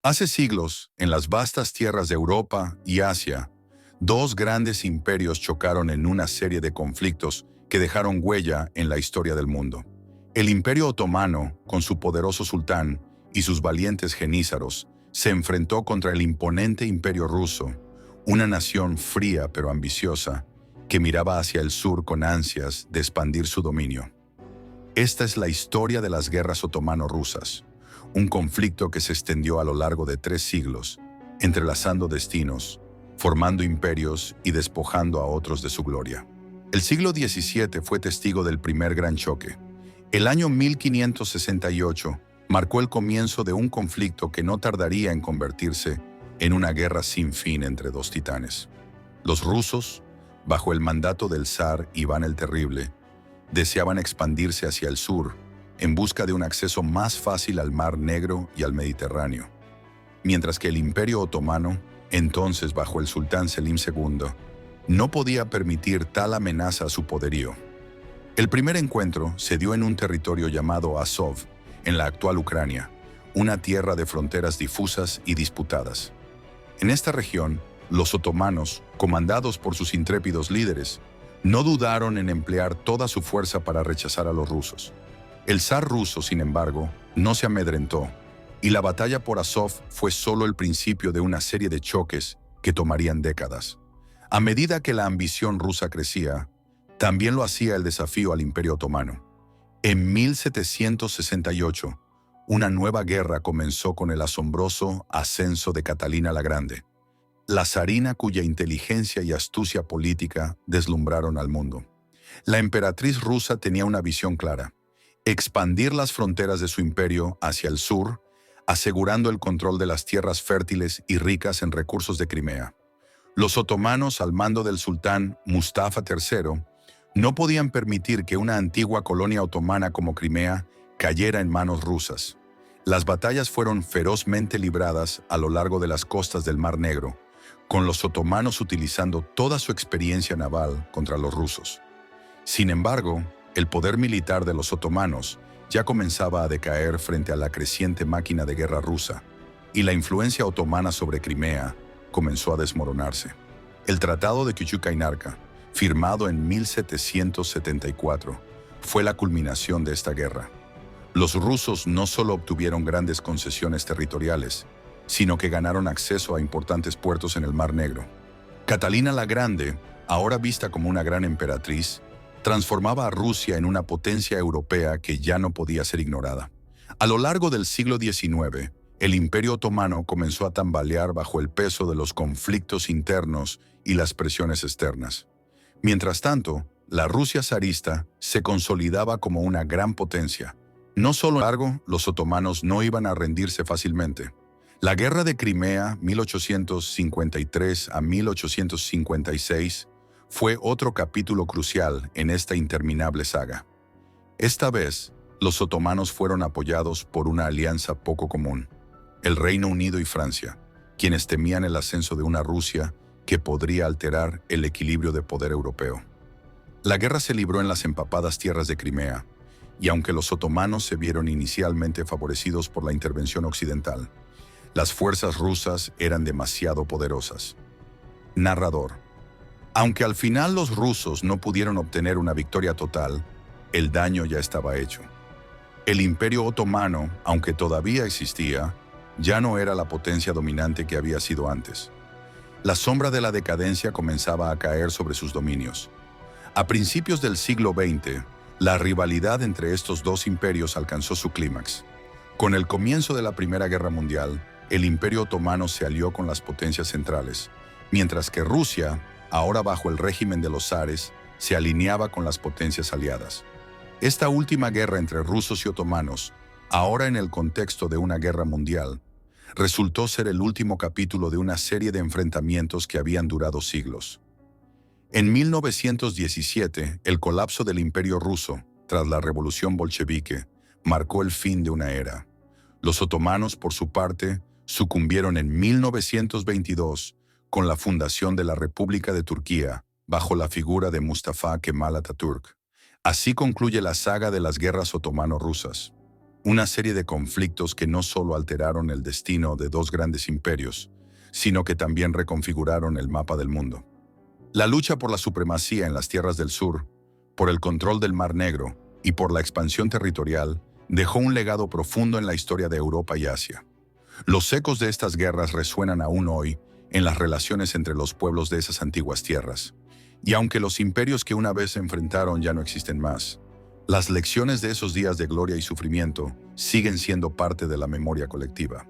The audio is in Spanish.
Hace siglos, en las vastas tierras de Europa y Asia, dos grandes imperios chocaron en una serie de conflictos que dejaron huella en la historia del mundo. El Imperio Otomano, con su poderoso sultán y sus valientes jenízaros, se enfrentó contra el imponente Imperio Ruso, una nación fría pero ambiciosa, que miraba hacia el sur con ansias de expandir su dominio. Esta es la historia de las guerras otomano-rusas, un conflicto que se extendió a lo largo de 3 siglos, entrelazando destinos, formando imperios y despojando a otros de su gloria. El siglo XVII fue testigo del primer gran choque. El año 1568 marcó el comienzo de un conflicto que no tardaría en convertirse en una guerra sin fin entre dos titanes. Los rusos, bajo el mandato del zar Iván el Terrible, deseaban expandirse hacia el sur en busca de un acceso más fácil al Mar Negro y al Mediterráneo, mientras que el Imperio Otomano, entonces bajo el sultán Selim II, no podía permitir tal amenaza a su poderío. El primer encuentro se dio en un territorio llamado Azov, en la actual Ucrania, una tierra de fronteras difusas y disputadas. En esta región, los otomanos, comandados por sus intrépidos líderes, no dudaron en emplear toda su fuerza para rechazar a los rusos. El zar ruso, sin embargo, no se amedrentó, y la batalla por Azov fue solo el principio de una serie de choques que tomarían décadas. A medida que la ambición rusa crecía, también lo hacía el desafío al Imperio Otomano. En 1768, una nueva guerra comenzó con el asombroso ascenso de Catalina la Grande, la zarina cuya inteligencia y astucia política deslumbraron al mundo. La emperatriz rusa tenía una visión clara: expandir las fronteras de su imperio hacia el sur, asegurando el control de las tierras fértiles y ricas en recursos de Crimea. Los otomanos, al mando del sultán Mustafa III, no podían permitir que una antigua colonia otomana como Crimea cayera en manos rusas. Las batallas fueron ferozmente libradas a lo largo de las costas del Mar Negro, con los otomanos utilizando toda su experiencia naval contra los rusos. Sin embargo, el poder militar de los otomanos ya comenzaba a decaer frente a la creciente máquina de guerra rusa, y la influencia otomana sobre Crimea comenzó a desmoronarse. El Tratado de Küçük-Kaynarca, firmado en 1774, fue la culminación de esta guerra. Los rusos no solo obtuvieron grandes concesiones territoriales, sino que ganaron acceso a importantes puertos en el Mar Negro. Catalina la Grande, ahora vista como una gran emperatriz, transformaba a Rusia en una potencia europea que ya no podía ser ignorada. A lo largo del siglo XIX, el Imperio Otomano comenzó a tambalear bajo el peso de los conflictos internos y las presiones externas. Mientras tanto, la Rusia zarista se consolidaba como una gran potencia. No solo, sin embargo, los otomanos no iban a rendirse fácilmente. La Guerra de Crimea, 1853 a 1856, fue otro capítulo crucial en esta interminable saga. Esta vez, los otomanos fueron apoyados por una alianza poco común: el Reino Unido y Francia, quienes temían el ascenso de una Rusia que podría alterar el equilibrio de poder europeo. La guerra se libró en las empapadas tierras de Crimea, y aunque los otomanos se vieron inicialmente favorecidos por la intervención occidental, las fuerzas rusas eran demasiado poderosas. Narrador. Aunque al final los rusos no pudieron obtener una victoria total, el daño ya estaba hecho. El Imperio Otomano, aunque todavía existía, ya no era la potencia dominante que había sido antes. La sombra de la decadencia comenzaba a caer sobre sus dominios. A principios del siglo XX, la rivalidad entre estos dos imperios alcanzó su clímax. Con el comienzo de la Primera Guerra Mundial, el Imperio Otomano se alió con las potencias centrales, mientras que Rusia, ahora bajo el régimen de los zares, se alineaba con las potencias aliadas. Esta última guerra entre rusos y otomanos, ahora en el contexto de una guerra mundial, resultó ser el último capítulo de una serie de enfrentamientos que habían durado siglos. En 1917, el colapso del Imperio ruso, tras la Revolución bolchevique, marcó el fin de una era. Los otomanos, por su parte, sucumbieron en 1922 con la fundación de la República de Turquía, bajo la figura de Mustafa Kemal Atatürk. Así concluye la saga de las guerras otomano-rusas. Una serie de conflictos que no solo alteraron el destino de dos grandes imperios, sino que también reconfiguraron el mapa del mundo. La lucha por la supremacía en las tierras del sur, por el control del Mar Negro y por la expansión territorial dejó un legado profundo en la historia de Europa y Asia. Los ecos de estas guerras resuenan aún hoy en las relaciones entre los pueblos de esas antiguas tierras. Y aunque los imperios que una vez se enfrentaron ya no existen más, las lecciones de esos días de gloria y sufrimiento siguen siendo parte de la memoria colectiva.